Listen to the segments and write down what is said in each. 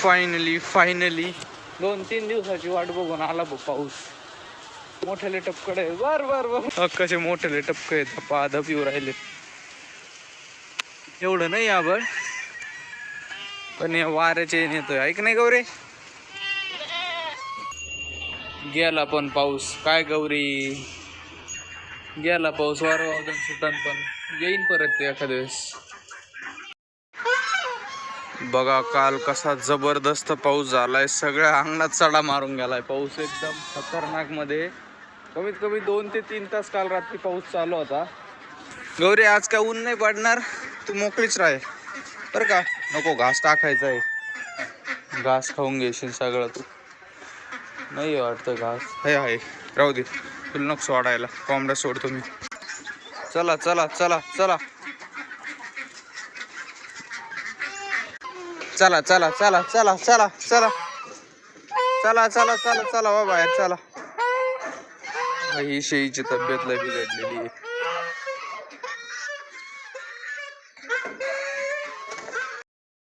Finally 2-3 दिवसाची वाट बघून आला बघ पाऊस. मोठ्याले टपकड आहे. बर कसे मोठ्याले टपक आहेत. पादप येऊ राहिले. एवढं नाही आबळ पण वाऱ्याचे येतोय. ऐक नाही गौरी. गेला पण पाऊस. काय गौरी गेला पाऊस. वारं सुटन पण येईन परत एखाद्या वेळेस. बघा काल कसा जबरदस्त पाऊस झालाय. सगळ्या अंगणात सडा मारून गेलाय पाऊस. एकदम खतरनाक मध्ये. कमीत कमी 2 ते 3 तास काल रात्री पाऊस चालू होता. गौरी आज काय ऊन नाही पडणार. तू मोकळीच राह बरं का. नको घास टाकायचा आहे. घास खाऊन घेशील सगळं तू. नाही वाटतं घास आहे राहू दे. तुला नको सोडायला. कोंबड्या सोडतो मी. चला चला चला चला चला चला चला चला चला चला चला चला चला चला वा बाहेर चला. ही शेळीची तब्येत लय बिघडलेली आहे.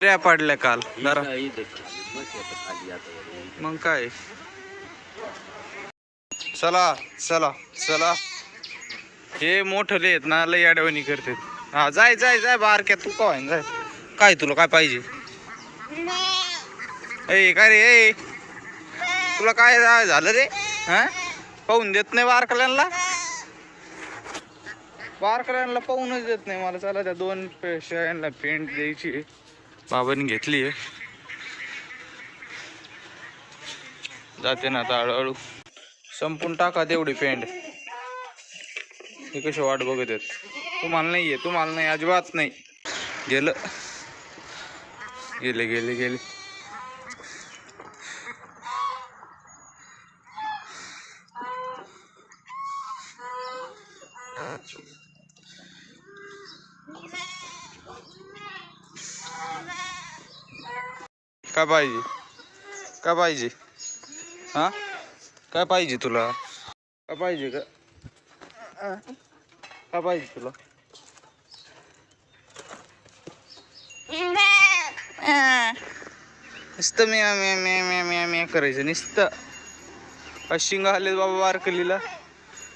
ऱ्या पडल्या काल जरा. मग काय. चला चला चला. हे मोठले आहेत ना लय अडवणी करते. हा जाय जाय जाय बारक्या. तू काय जाय. काय तुला काय पाहिजे. ए काय रे. ए तुला काय झालं रे. हा पाहून देत नाही बारकल्यांना. बारकल्यांना पाहूनच देत नाही मला. चला त्या 2 शेळ्यांना पेंट द्यायची. बाबांनी घेतली आहे. जाते ना आता हळूहळू. संपून टाका तेवढी पेंट. हे कशी वाट बघत आहेत. तुम्हाला नाही आहे. तुम्हाला नाही अजिबात नाही. गेलं गेले गेले गेले. काय पाहिजे. काय पाहिजे. हा काय पाहिजे तुला. काय पाहिजे का. काय पाहिजे तुला. नुसतं म्या म्या म्या म्या म्या म्या करायचं नुसतं. शिंग आले बाबा बारकलीला.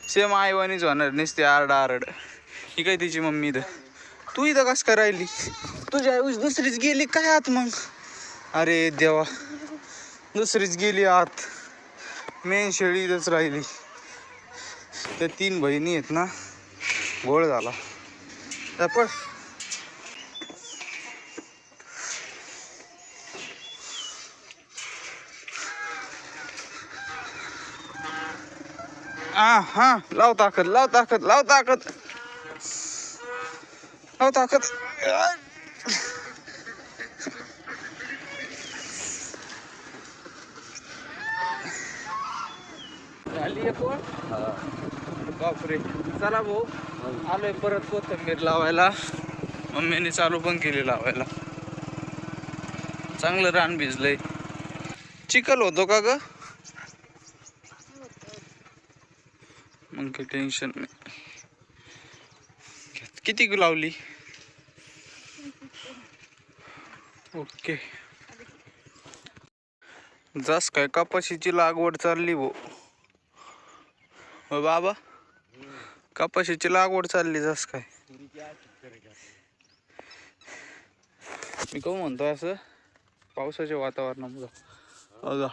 सेम आईवानीच होणार. नुसते आरडा आरड. ही काय तिची मम्मी इथं. तू इथं कस काय राहिली. तुझ्या ऐवजी दुसरीच गेली काय आत मग. अरे देवा दुसरीच गेली आत. मेन शेळी इथंच राहिली. त्या 3 बहिणी आहेत ना. गोळ झाला. पण हा लाव ताकद लाव ताकद लाव ताकद लाव ताकद. झाली कोण. बापरे. चला भाऊ आलोय परत कोथिंबीर लावायला. मम्मीने चालू पण केली लावायला. चांगलं रान भिजलंय. चिखल होतो का ग. मग काही टेन्शन नाही. किती लावली. ओके. जस काय कपाशीची लागवड चालली भाऊ. बाबा कपाशीची लागवड चालली जस काय. मी काय म्हणतोय असं पावसाच्या वातावरणामुळं. बघा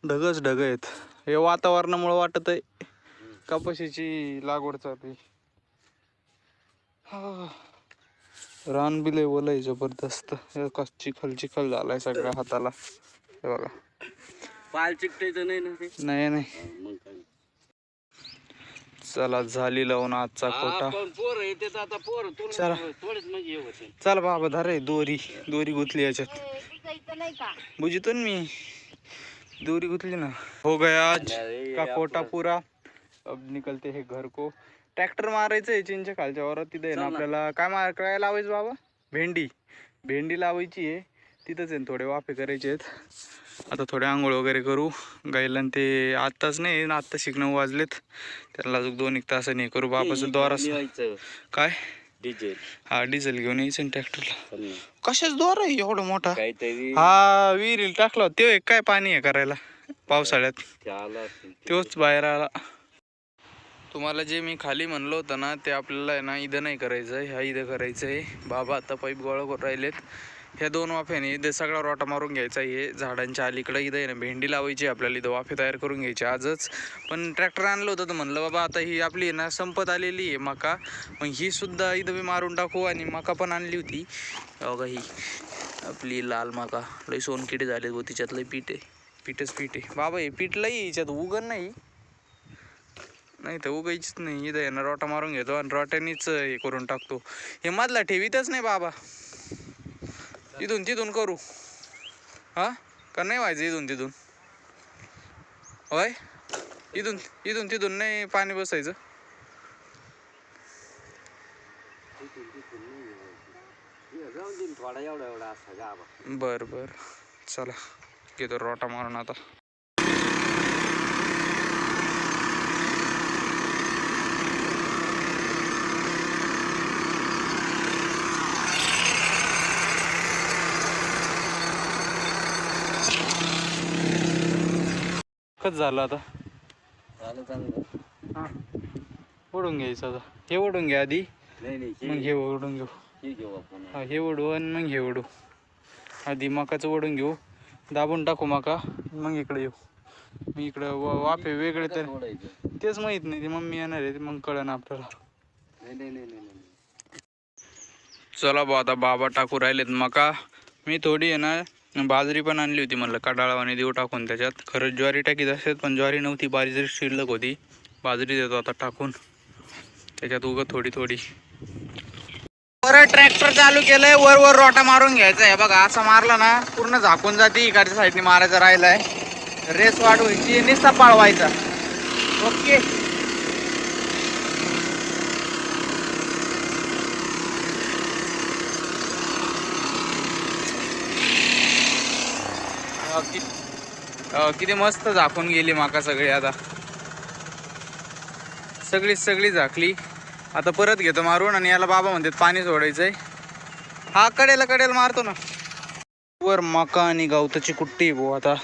ढगच ढग आहेत. हे वातावरणामुळे वाटत आहे कपाशीची लागवड चालू आहे. रान बिले ओलय जबरदस्त. चिखल चिखल झालाय सगळ्या हाताला. हे बघा पाल चिकटायचं नाही ना. नाही नाही. चला झाली लावून आजचा कोटा. चला चला बाबा धरे दोरी. दोरी गुंतली याच्यात. बुझतो ना मी. दोरी गुंतली ना. हो गया आज का कोटा पूरा. अब निकलते हे घर को. ट्रॅक्टर मारायचं आहे चिंच्या खालच्या वरात. तिथे ना आपल्याला काय लावायचं बाबा. भेंडी. भेंडी लावायची आहे. तिथंच आहे. थोडे वाफे करायचे आहेत. आता थोडे आंघोळ वगैरे करू. गायला ते आत्ताच नाही. आत्ता 9 वाजलेत. त्याला अजून 2-1 तासाने करू. बापाचं द्वारा काय डिझेल हा डिझेल घेऊन यायचं ट्रॅक्टरला. चल ना. कशाच द्वार आहे एवढा मोठा? काहीतरी हा विहिरीला टाकला ते एक काय पाणी आहे करायला पावसाळ्यात, ते आला असेल ते. तोच बाहेर आला. तुम्हाला जे मी खाली म्हणलं होतं ना ते आपल्याला आहे ना इथं नाही करायचं आहे, ह्या इथं करायचं आहे. बाबा आता पाईप गोळा करून राहिलेत. ह्या 2 वाफ्याने इथं सगळा रोटा मारून घ्यायचा आहे. झाडांच्या अलीकडे इथं आहे ना भेंडी लावायची आपल्याला, इथं वाफे तयार करून घ्यायचे आजच. पण ट्रॅक्टर आणलं होतं तर म्हणलं बाबा आता ही आपली आहे ना संपत आलेली आहे मका, मग ही सुद्धा इथं मी मारून टाकू. आणि मका पण आणली होती बघा, ही आपली लाल मका लई सोनकिडे झाले व तिच्यात लई पीठ आहे, पीठच पीठ आहे बाबा. हे पीठ लई याच्यात उगण नाही, नाही तर उगायचीच नाही. इथं आहे ना रोटा मारून घेतो आणि रोट्यानीच हे करून टाकतो. हे मधला ठेवीतच नाही बाबा, इथून तिथून करू. हा का नाही व्हायचं इथून तिथून? होय इथून इथून तिथून नाही पाणी बसायचं. थोडा एवढा एवढा असा गाभा. बरं बरं चला घेतो रोटा मारून आता. कसं झालं आता? झालं चांगलं. हां ओढून घ्यायचं आता. हे ओढून घ्या आधी, नाही मग हे ओढून घेऊ. हे घेऊ आपण. हा हे ओढू आणि मग हे ओढू. आधी मकाचं ओढून घेऊ, दाबून टाकू मका, मग इकडे येऊ. मग इकडं वाफे वेगळे तर ओढायचं. तेच माहीत नाही, ते मम्मी येणार आहे मग कळलं आपल्याला. नाही. चला बा आता बाबा टाकू राहिलेत मका. मी थोडी आहे ना बाजरी पण आणली होती, म्हणलं कडाळावाने देऊ टाकून त्याच्यात. खरंच ज्वारी टाकीत असेल पण ज्वारी नव्हती, बाजरी शिल्लक होती. बाजरी देतो आता टाकून त्याच्यात उगं थोडी थोडी. परत ट्रॅक्टर चालू केलंय, वर वर रोटा मारून घ्यायचा आहे बघा. असं मारलं ना पूर्ण झाकून जाते, इकडच्या साईडने मारायचं राहिलाय. रेस वाढवायची, निस्ता पाळवायचा. ओके किती मस्त झाकून गेली माका सगळी. आता सगळी झाकली. आता परत घेतो मारून आणि याला बाबा म्हणतात पाणी सोडायचंय. हा कडेला मारतो ना. वर मका आणि गवताची कुट्टी भाऊ. आता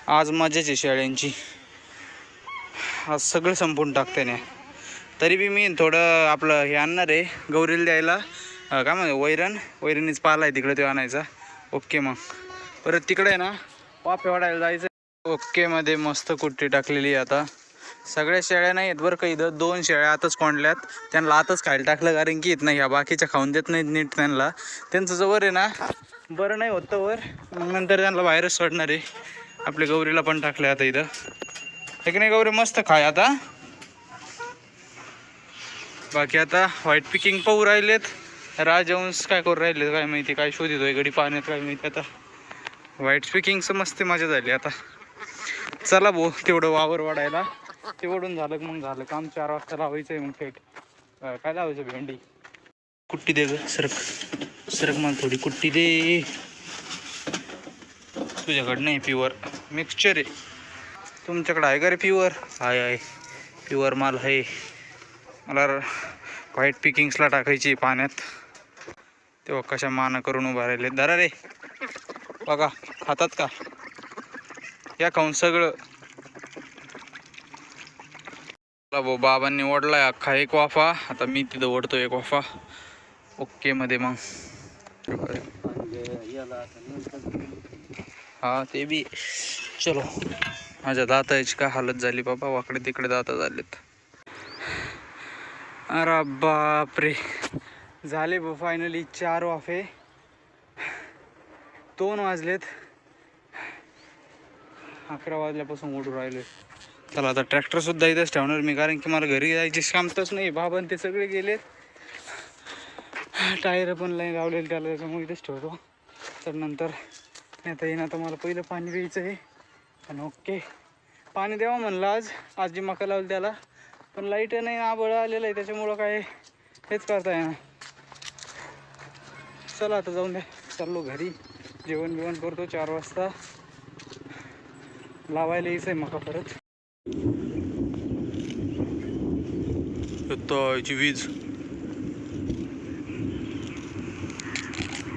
आज मजाची शेळ्यांची, आज सगळं संपून टाकते ना. तरी बी मी थोडं आपलं हे आणणार आहे गौरीला द्यायला, काय म्हणते वैरणीच पाला आहे तिकडे, तो आणायचा. ओके मग परत तिकडे आहे ना वाफे वाढायला जायचं. ओके मध्ये मस्त कुट्टी टाकलेली. आता सगळ्या शेळ्या नाही आहेत बरं का, इथं 2 शेळ्या आताच कोंडल्यात. त्यांना आताच खायला टाकलं, कारण की येत नाही ह्या बाकीच्या खाऊन देत नाहीत नीट. त्यांचं जवळ आहे ना बरं नाही होतं वर, मग नंतर त्यांना बाहेरच सोडणार आहे. आपल्या गौरीला पण टाकलं आता इथं. हे की नाही गौरी, मस्त खाय आता. बाकी आता व्हाईट पिकिंग पाहू राहिलेत. राजहंस काय करू राहिले काय माहिती, काय शोधितोय गडी पाण्यात काय माहिती. आता व्हाईट स्पीकिंगचं मस्त मजा झाली. आता चला भाऊ तेवढं वावर वाढायला, ते ओढून झालं मग झालं काम. 4 वाजता लावायचं आहे मग थेट. काय लावायचं? भेंडी. कुट्टी दे ग, सरक मला थोडी कुट्टी दे. तुझ्याकडं नाही प्युअर मिक्सचर आहे, तुमच्याकडं आहे का रे प्युअर? आहे प्युअर माल आहे. मला व्हाईट पिकिंग्सला टाकायची पाण्यात, तेव्हा कशा माना करून उभा राहिले. धरा रे बघा, खातात का? या खाऊन सगळं. भाऊ बाबांनी ओढलाय अख्खा 1 वाफा. आता मी तिथं ओढतो 1 वाफा. ओके मध्ये मग हा ते बी. चलो माझ्या दाताची काय हालत झाली बाबा, वाकडे तिकडे दाता झालेत. अरे बापरे, झाले बा फायनली 4 वाफे. 2 वाजलेत, 11 वाजल्यापासून ओढू राहिले. चला आता ट्रॅक्टर सुद्धा इथंच ठेवणार मी, कारण की मला घरी जायची क्षमताच नाही. बाबांनी ते सगळे गेलेत, टायर पण लाईन लावलेले त्याला, त्याच्यामुळे इथेच ठेवतो. तर नंतर आता येईन. आता मला पहिलं पाणी द्यायचं आहे. आणि ओके पाणी द्यावं म्हणलं आज जी मका लावली त्याला, पण लाईट नाही, आबळ आलेलं आहे, त्याच्यामुळं काय हेच करता येणार. चला आता जाऊन द्या, चाललो घरी. जेवण बिवण करतो. 4 वाजता लावायला यायचं आहे मका परत. याची वीज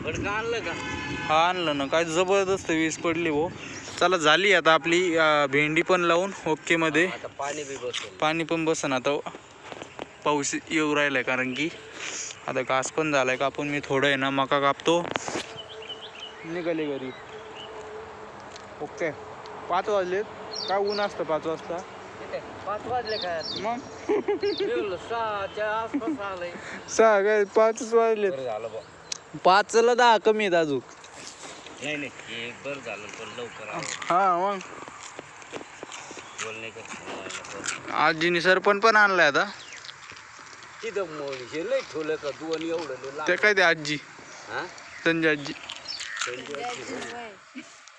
फडका आणलं का? हा आणलं ना, काय जबरदस्त वीज पडली हो. चला झाली आता आपली भेंडी पण लावून ओके मध्ये. आता पाणी बी बसलं. पाणी पण बसन आता, पाऊस येऊ राहिलाय कारण की आता घास पण झालाय. कापून मी थोडं आहे ना मका कापतो, निघाले घरी. ओके 5 वाजलेत. काय ऊन असतं 5 वाजता? 5 वाजले काय? मग 6च्या आसपास आलंय. 6 काय 5 वाजलेत. बरं झालं बा. 5ला 10 कमी आहेत अजून. नाही नाही हे बरं झालं पण लवकर आलं. हा मग बोलणे का आजीने सरपण पण आणलाय आता. तिथं मग हे लय ठेवलं का दोन एवढं ते काय ते आजी, हा संजय आजी.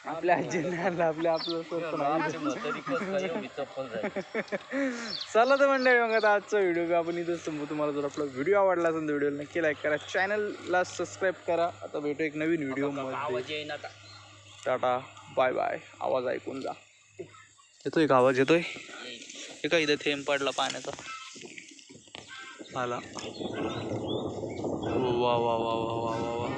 आपल्या आजीने आणलं आपलं सरपण. तरी कसं काय एवढी चप्पल झाली. चला तर मंडळी, मग आता आजचा व्हिडिओ आपण इथंच संपू. तुम्हाला जर आपला व्हिडिओ आवडला असेल तर व्हिडिओला नक्की लाईक करा, चॅनलला सबस्क्राईब करा. आता भेटू एक नवीन व्हिडिओ मध्ये. आवाज येईन आता. Tata bye bye. आवाज ऐकून जा. येतोय का आवाज? येतोय. हे काय इथं थेंब पडला पाण्याचा आला. वा वा वा वा वा वा वा.